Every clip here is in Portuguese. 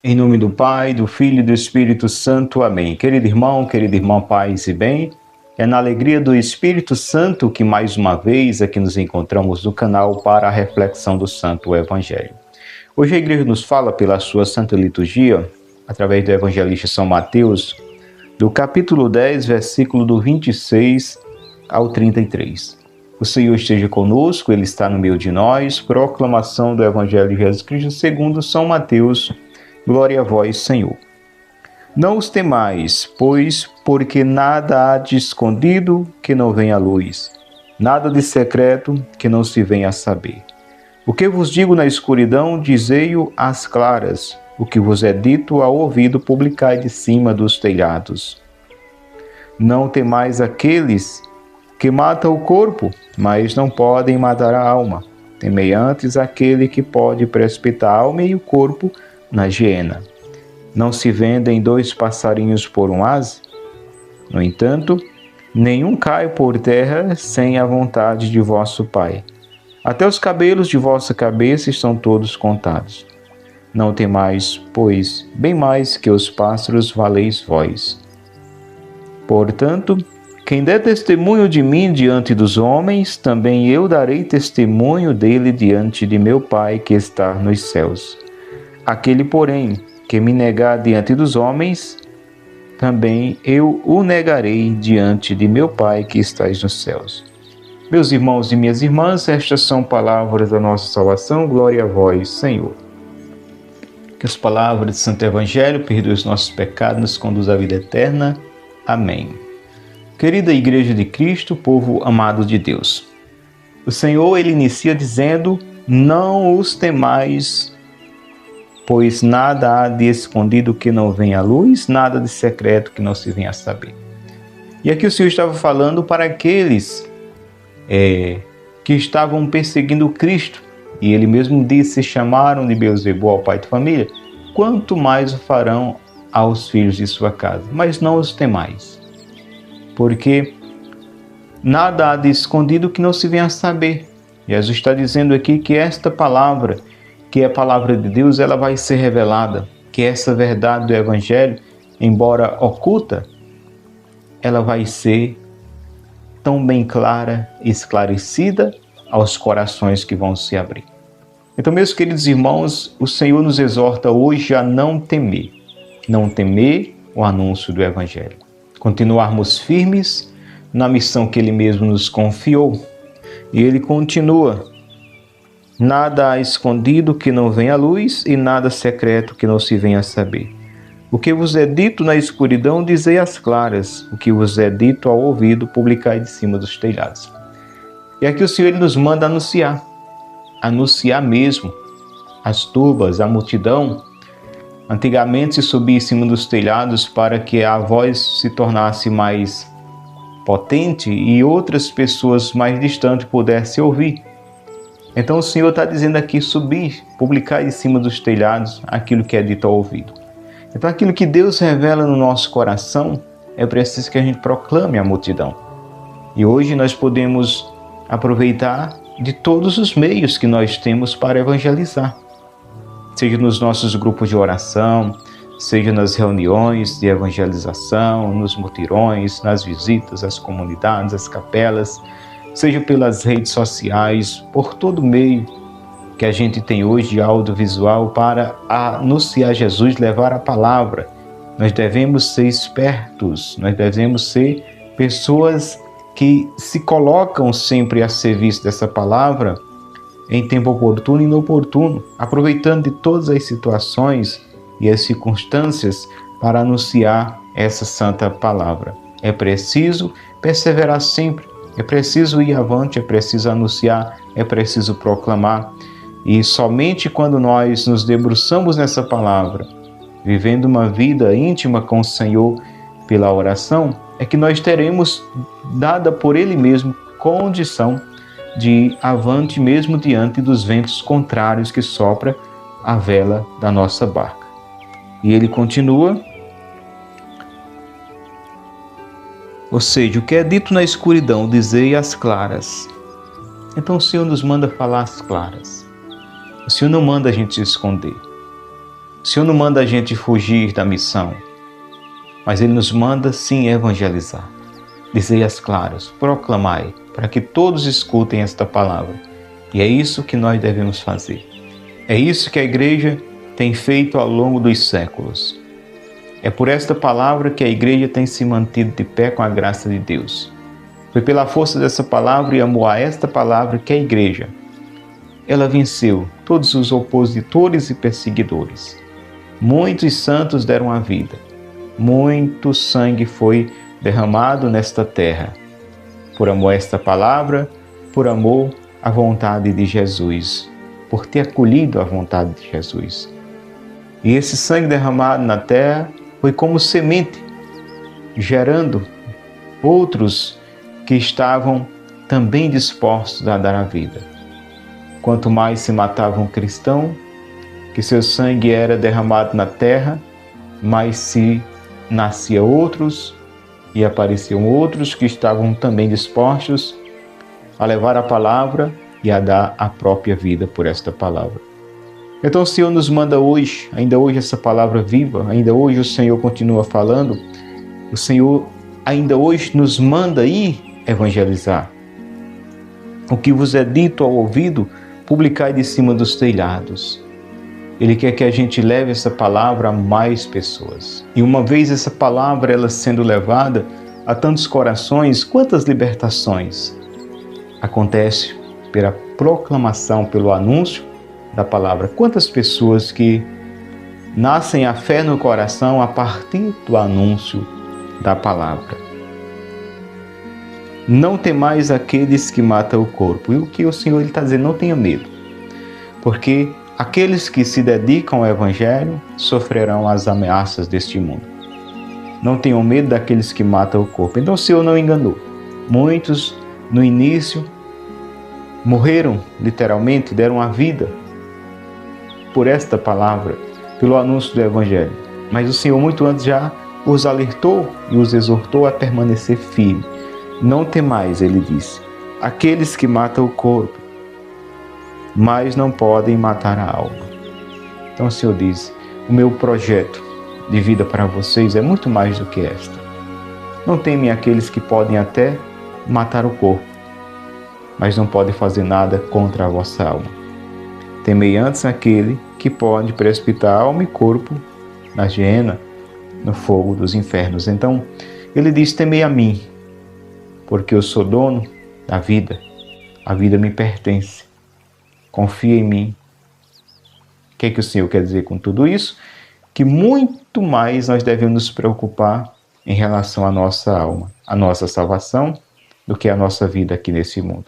Em nome do Pai, do Filho e do Espírito Santo. Amém. Querido irmão, querida irmã, paz e bem. É na alegria do Espírito Santo que mais uma vez aqui nos encontramos no canal para a reflexão do Santo Evangelho. Hoje a igreja nos fala pela sua Santa Liturgia, através do Evangelista São Mateus, do capítulo 10, versículo do 26 ao 33. O Senhor esteja conosco, Ele está no meio de nós. Proclamação do Evangelho de Jesus Cristo segundo São Mateus. Glória a vós, Senhor. Não os temais, pois, porque nada há de escondido que não venha à luz, nada de secreto que não se venha a saber. O que vos digo na escuridão, dizei-o às claras. O que vos é dito ao ouvido, publicai de cima dos telhados. Não temais aqueles que matam o corpo, mas não podem matar a alma. Temei antes aquele que pode precipitar a alma e o corpo na geena. Não se vendem 2 passarinhos por um ase? No entanto, nenhum cai por terra sem a vontade de vosso Pai. Até os cabelos de vossa cabeça estão todos contados. Não temais, pois, bem mais que os pássaros valeis vós. Portanto, quem der testemunho de mim diante dos homens, também eu darei testemunho dele diante de meu Pai que está nos céus. Aquele, porém, que me negar diante dos homens, também eu o negarei diante de meu Pai que estais nos céus. Meus irmãos e minhas irmãs, estas são palavras da nossa salvação. Glória a vós, Senhor. Que as palavras do Santo Evangelho perdoem os nossos pecados, nos conduzam à vida eterna. Amém. Querida Igreja de Cristo, povo amado de Deus, o Senhor, Ele inicia dizendo: não os temais, pois nada há de escondido que não venha à luz, nada de secreto que não se venha a saber. E aqui o Senhor estava falando para aqueles que estavam perseguindo Cristo, e Ele mesmo disse: chamaram de Beelzebul ao pai de família, quanto mais o farão aos filhos de sua casa. Mas não os temais, porque nada há de escondido que não se venha a saber. Jesus está dizendo aqui que esta palavra, que é a palavra de Deus, ela vai ser revelada, que essa verdade do Evangelho, embora oculta, ela vai ser tão bem clara e esclarecida aos corações que vão se abrir. Então, meus queridos irmãos, o Senhor nos exorta hoje a não temer o anúncio do Evangelho. Continuarmos firmes na missão que Ele mesmo nos confiou. E Ele continua: nada há escondido que não venha à luz, e nada secreto que não se venha a saber. O que vos é dito na escuridão, dizei às claras. O que vos é dito ao ouvido, publicai de cima dos telhados. E aqui o Senhor, Ele nos manda anunciar mesmo. As turbas, a multidão, antigamente se subia em cima dos telhados para que a voz se tornasse mais potente e outras pessoas mais distantes pudessem ouvir. Então o Senhor está dizendo aqui: subir, publicar em cima dos telhados aquilo que é dito ao ouvido. Então aquilo que Deus revela no nosso coração, é preciso que a gente proclame à multidão. E hoje nós podemos aproveitar de todos os meios que nós temos para evangelizar. Seja nos nossos grupos de oração, seja nas reuniões de evangelização, nos mutirões, nas visitas às comunidades, às capelas, seja pelas redes sociais, por todo meio que a gente tem hoje de audiovisual para anunciar Jesus, levar a palavra. Nós devemos ser espertos, nós devemos ser pessoas que se colocam sempre a serviço dessa palavra em tempo oportuno e inoportuno, aproveitando de todas as situações e as circunstâncias para anunciar essa santa palavra. É preciso perseverar sempre. É preciso ir avante, é preciso anunciar, é preciso proclamar. E somente quando nós nos debruçamos nessa palavra, vivendo uma vida íntima com o Senhor pela oração, é que nós teremos, dada por Ele mesmo, condição de ir avante mesmo diante dos ventos contrários que sopra a vela da nossa barca. E Ele continua: ou seja, o que é dito na escuridão, dizei às claras. Então o Senhor nos manda falar às claras. O Senhor não manda a gente se esconder. O Senhor não manda a gente fugir da missão, mas Ele nos manda sim evangelizar. Dizei às claras, proclamai, para que todos escutem esta palavra. E é isso que nós devemos fazer. É isso que a igreja tem feito ao longo dos séculos. É por esta palavra que a igreja tem se mantido de pé com a graça de Deus. Foi pela força dessa palavra e amor a esta palavra que a igreja, ela venceu todos os opositores e perseguidores. Muitos santos deram a vida. Muito sangue foi derramado nesta terra. Por amor a esta palavra, por amor à vontade de Jesus, por ter acolhido a vontade de Jesus. E esse sangue derramado na terra foi como semente, gerando outros que estavam também dispostos a dar a vida. Quanto mais se matava um cristão, que seu sangue era derramado na terra, mais se nascia outros e apareciam outros que estavam também dispostos a levar a palavra e a dar a própria vida por esta palavra. Então o Senhor nos manda hoje, ainda hoje essa palavra viva, ainda hoje o Senhor continua falando, o Senhor ainda hoje nos manda ir evangelizar. O que vos é dito ao ouvido, publicai de cima dos telhados. Ele quer que a gente leve essa palavra a mais pessoas. E uma vez essa palavra ela sendo levada a tantos corações, quantas libertações acontece pela proclamação, pelo anúncio da palavra. Quantas pessoas que nascem a fé no coração a partir do anúncio da palavra. Não temais aqueles que matam o corpo. E o que o Senhor está dizendo, não tenha medo. Porque aqueles que se dedicam ao Evangelho sofrerão as ameaças deste mundo. Não tenham medo daqueles que matam o corpo. Então o Senhor não enganou. Muitos, no início, morreram, literalmente, deram a vida por esta palavra, pelo anúncio do Evangelho. Mas o Senhor, muito antes, já os alertou e os exortou a permanecer firme. Não temais, ele disse, aqueles que matam o corpo, mas não podem matar a alma. Então o Senhor diz, o meu projeto de vida para vocês é muito mais do que esta. Não temem aqueles que podem até matar o corpo, mas não podem fazer nada contra a vossa alma. Temei antes aquele que pode precipitar alma e corpo na geena, no fogo dos infernos. Então, ele diz, temei a mim, porque eu sou dono da vida, a vida me pertence. Confia em mim. O que é que o Senhor quer dizer com tudo isso? Que muito mais nós devemos nos preocupar em relação à nossa alma, à nossa salvação, do que a nossa vida aqui nesse mundo.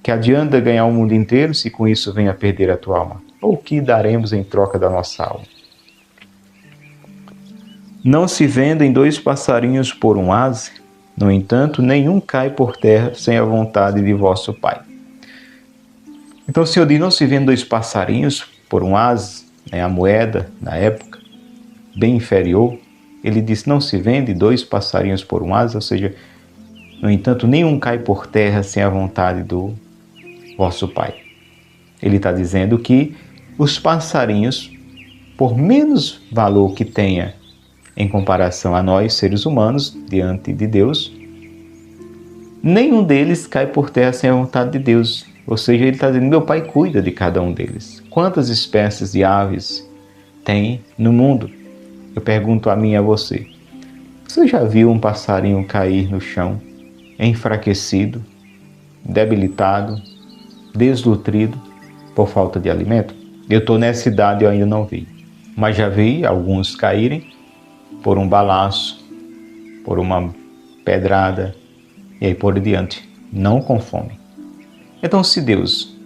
Que adianta ganhar o mundo inteiro se com isso vem a perder a tua alma? Ou o que daremos em troca da nossa alma? Não se vendem 2 passarinhos por um ase, no entanto, nenhum cai por terra sem a vontade de vosso Pai. Então o Senhor diz, não se vendem 2 passarinhos por um ase, a moeda na época, bem inferior. Ele diz, não se vende 2 passarinhos por um ase, ou seja, no entanto, nenhum cai por terra sem a vontade do vosso Pai. Ele está dizendo que os passarinhos, por menos valor que tenha em comparação a nós, seres humanos, diante de Deus, nenhum deles cai por terra sem a vontade de Deus. Ou seja, ele está dizendo, meu Pai cuida de cada um deles. Quantas espécies de aves tem no mundo? Eu pergunto a mim e a você. Você já viu um passarinho cair no chão, enfraquecido, debilitado, desnutrido por falta de alimento? Eu estou nessa idade e eu ainda não vi. Mas já vi alguns caírem por um balaço, por uma pedrada e aí por diante, não com fome. Então, se Deus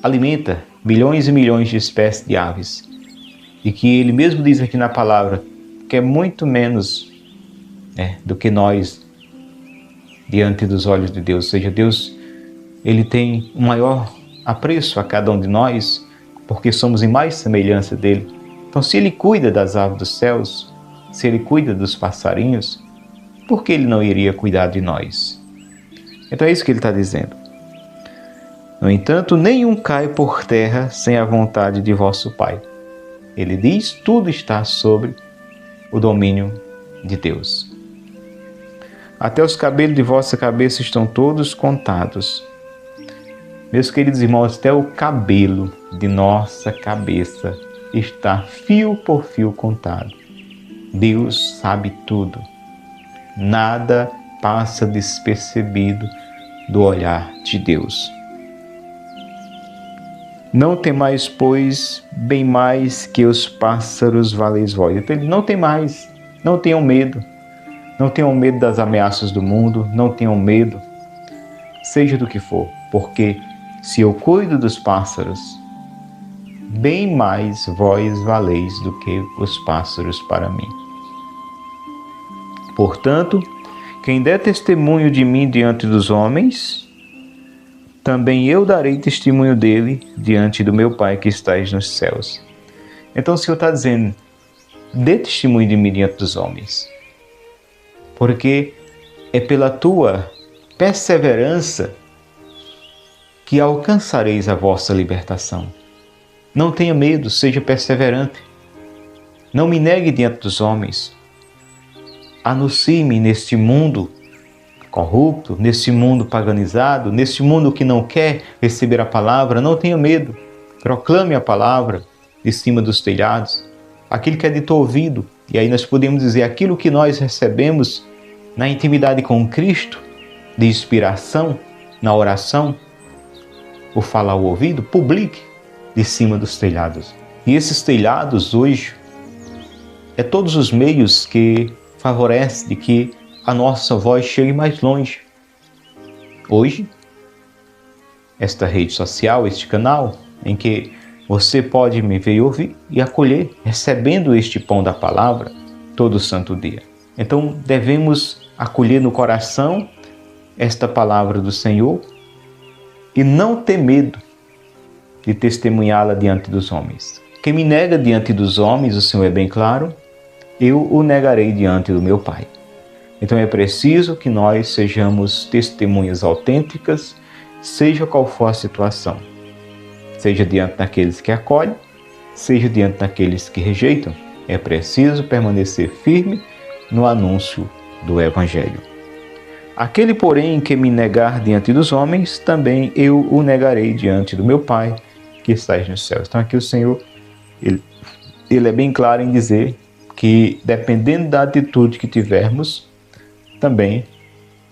alimenta milhões e milhões de espécies de aves e que Ele mesmo diz aqui na palavra que é muito menos do que nós diante dos olhos de Deus, ou seja, Deus Ele tem um maior apreço a cada um de nós porque somos em mais semelhança dEle. Então, se Ele cuida das aves dos céus, se Ele cuida dos passarinhos, por que Ele não iria cuidar de nós? Então é isso que Ele está dizendo. No entanto, nenhum cai por terra sem a vontade de vosso Pai. Ele diz, tudo está sobre o domínio de Deus. Até os cabelos de vossa cabeça estão todos contados. Meus queridos irmãos, até o cabelo de nossa cabeça está fio por fio contado. Deus sabe tudo. Nada passa despercebido do olhar de Deus. Não temais, pois, bem mais que os pássaros valeis vós. Então ele não tem mais, não tenham medo. Não tenham medo das ameaças do mundo, não tenham medo, seja do que for, porque se eu cuido dos pássaros, bem mais vós valeis do que os pássaros para mim. Portanto, quem der testemunho de mim diante dos homens, também eu darei testemunho dele diante do meu Pai que estais nos céus. Então o Senhor está dizendo, dê testemunho de mim diante dos homens, porque é pela tua perseverança que alcançareis a vossa libertação. Não tenha medo, seja perseverante. Não me negue diante dos homens. Anuncie-me neste mundo corrupto, neste mundo paganizado, neste mundo que não quer receber a palavra. Não tenha medo. Proclame a palavra de cima dos telhados. Aquilo que é de teu ouvido. E aí nós podemos dizer aquilo que nós recebemos na intimidade com Cristo, de inspiração, na oração, o falar ao ouvido, publique de cima dos telhados. E esses telhados hoje é todos os meios que favorecem de que a nossa voz chegue mais longe. Hoje, esta rede social, este canal, em que você pode me ver e ouvir e acolher, recebendo este pão da palavra todo santo dia. Então, devemos acolher no coração esta palavra do Senhor e não ter medo de testemunhá-la diante dos homens. Quem me nega diante dos homens, o Senhor é bem claro, eu o negarei diante do meu Pai. Então é preciso que nós sejamos testemunhas autênticas, seja qual for a situação. Seja diante daqueles que acolhem, seja diante daqueles que rejeitam. É preciso permanecer firme no anúncio do Evangelho. Aquele, porém, que me negar diante dos homens, também eu o negarei diante do meu Pai, que estais nos céus. Então aqui o Senhor, ele é bem claro em dizer que, dependendo da atitude que tivermos, também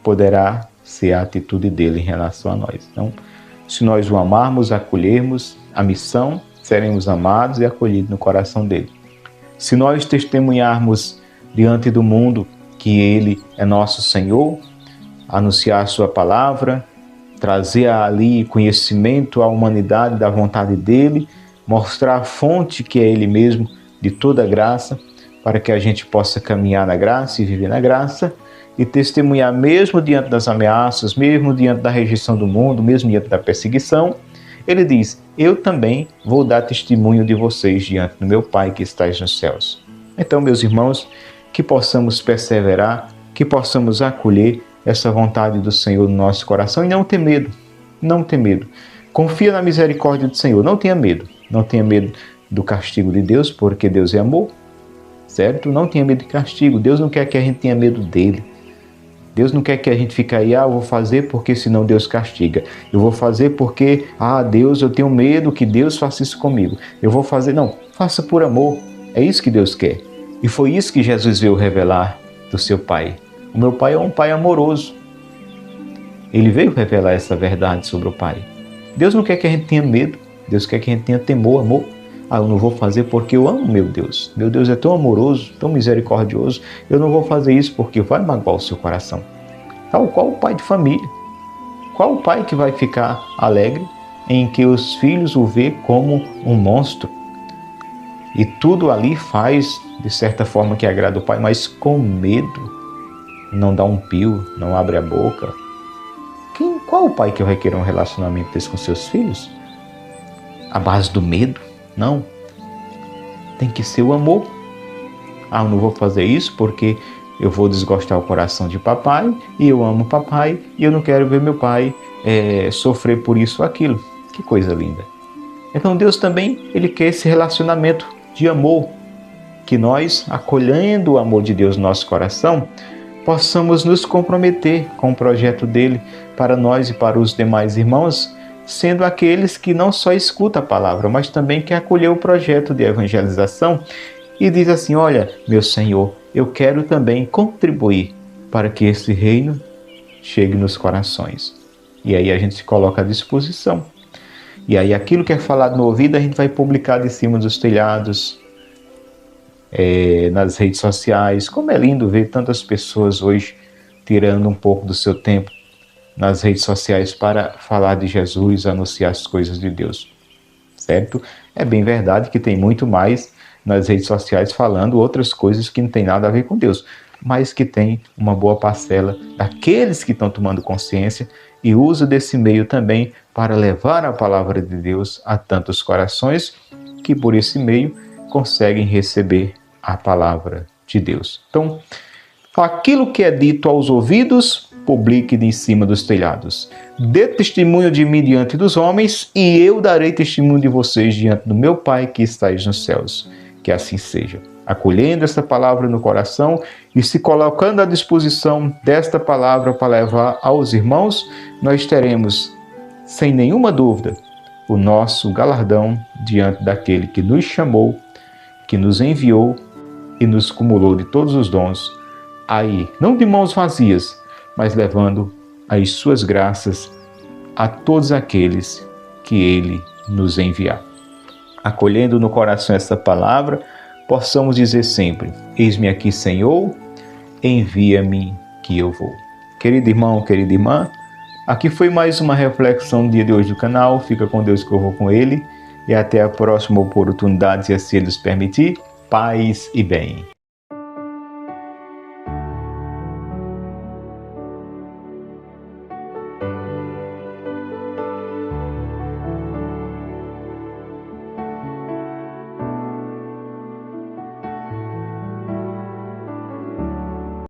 poderá ser a atitude dele em relação a nós. Então, se nós o amarmos, acolhermos a missão, seremos amados e acolhidos no coração dele. Se nós testemunharmos diante do mundo que ele é nosso Senhor, anunciar a sua palavra, trazer ali conhecimento à humanidade da vontade dele, mostrar a fonte que é ele mesmo de toda graça, para que a gente possa caminhar na graça e viver na graça e testemunhar mesmo diante das ameaças, mesmo diante da rejeição do mundo, mesmo diante da perseguição. Ele diz, eu também vou dar testemunho de vocês diante do meu Pai que estais nos céus. Então, meus irmãos, que possamos perseverar, que possamos acolher essa vontade do Senhor no nosso coração e não ter medo, não ter medo. Confia na misericórdia do Senhor, não tenha medo do castigo de Deus, porque Deus é amor, certo? Não tenha medo de castigo, Deus não quer que a gente tenha medo dele. Deus não quer que a gente fique aí, eu vou fazer porque senão Deus castiga. Eu vou fazer porque, Deus, eu tenho medo que Deus faça isso comigo. Eu vou fazer, não, faça por amor. É isso que Deus quer. E foi isso que Jesus veio revelar do seu Pai. O meu Pai é um Pai amoroso. Ele veio revelar essa verdade sobre o Pai. Deus não quer que a gente tenha medo. Deus quer que a gente tenha temor, amor. Eu não vou fazer porque eu amo meu Deus. Meu Deus é tão amoroso, tão misericordioso. Eu não vou fazer isso porque vai magoar o seu coração. Tal qual o pai de família. Qual o pai que vai ficar alegre em que os filhos o vê como um monstro? E tudo ali faz, de certa forma, que agrada o pai, mas com medo. Não dá um pio, não abre a boca. Qual o pai que vai querer um relacionamento desse com seus filhos? À base do medo? Não. Tem que ser o amor. Eu não vou fazer isso porque eu vou desgostar o coração de papai e eu amo papai e eu não quero ver meu pai sofrer por isso ou aquilo. Que coisa linda. Então Deus também, ele quer esse relacionamento de amor, que nós, acolhendo o amor de Deus no nosso coração, possamos nos comprometer com o projeto dele para nós e para os demais irmãos, sendo aqueles que não só escutam a palavra, mas também que acolheu o projeto de evangelização e diz assim: olha, meu Senhor, eu quero também contribuir para que esse reino chegue nos corações. E aí a gente se coloca à disposição. E aí aquilo que é falado no ouvido a gente vai publicar de cima dos telhados, nas redes sociais. Como é lindo ver tantas pessoas hoje tirando um pouco do seu tempo nas redes sociais para falar de Jesus, anunciar as coisas de Deus, certo? É bem verdade que tem muito mais nas redes sociais falando outras coisas que não tem nada a ver com Deus, mas que tem uma boa parcela daqueles que estão tomando consciência e usa desse meio também para levar a palavra de Deus a tantos corações que por esse meio conseguem receber a palavra de Deus. Então, aquilo que é dito aos ouvidos, publique de em cima dos telhados. Dê testemunho de mim diante dos homens, e eu darei testemunho de vocês diante do meu Pai que estais nos céus. Que assim seja. Acolhendo esta palavra no coração e se colocando à disposição desta palavra para levar aos irmãos, nós teremos, sem nenhuma dúvida, o nosso galardão diante daquele que nos chamou, que nos enviou e nos cumulou de todos os dons, aí, não de mãos vazias, mas levando as suas graças a todos aqueles que Ele nos enviar. Acolhendo no coração essa palavra, possamos dizer sempre: eis-me aqui, Senhor, envia-me que eu vou. Querido irmão, querida irmã, aqui foi mais uma reflexão do dia de hoje do canal. Fica com Deus que eu vou com Ele. E até a próxima oportunidade, se assim Ele nos permitir. Paz e bem.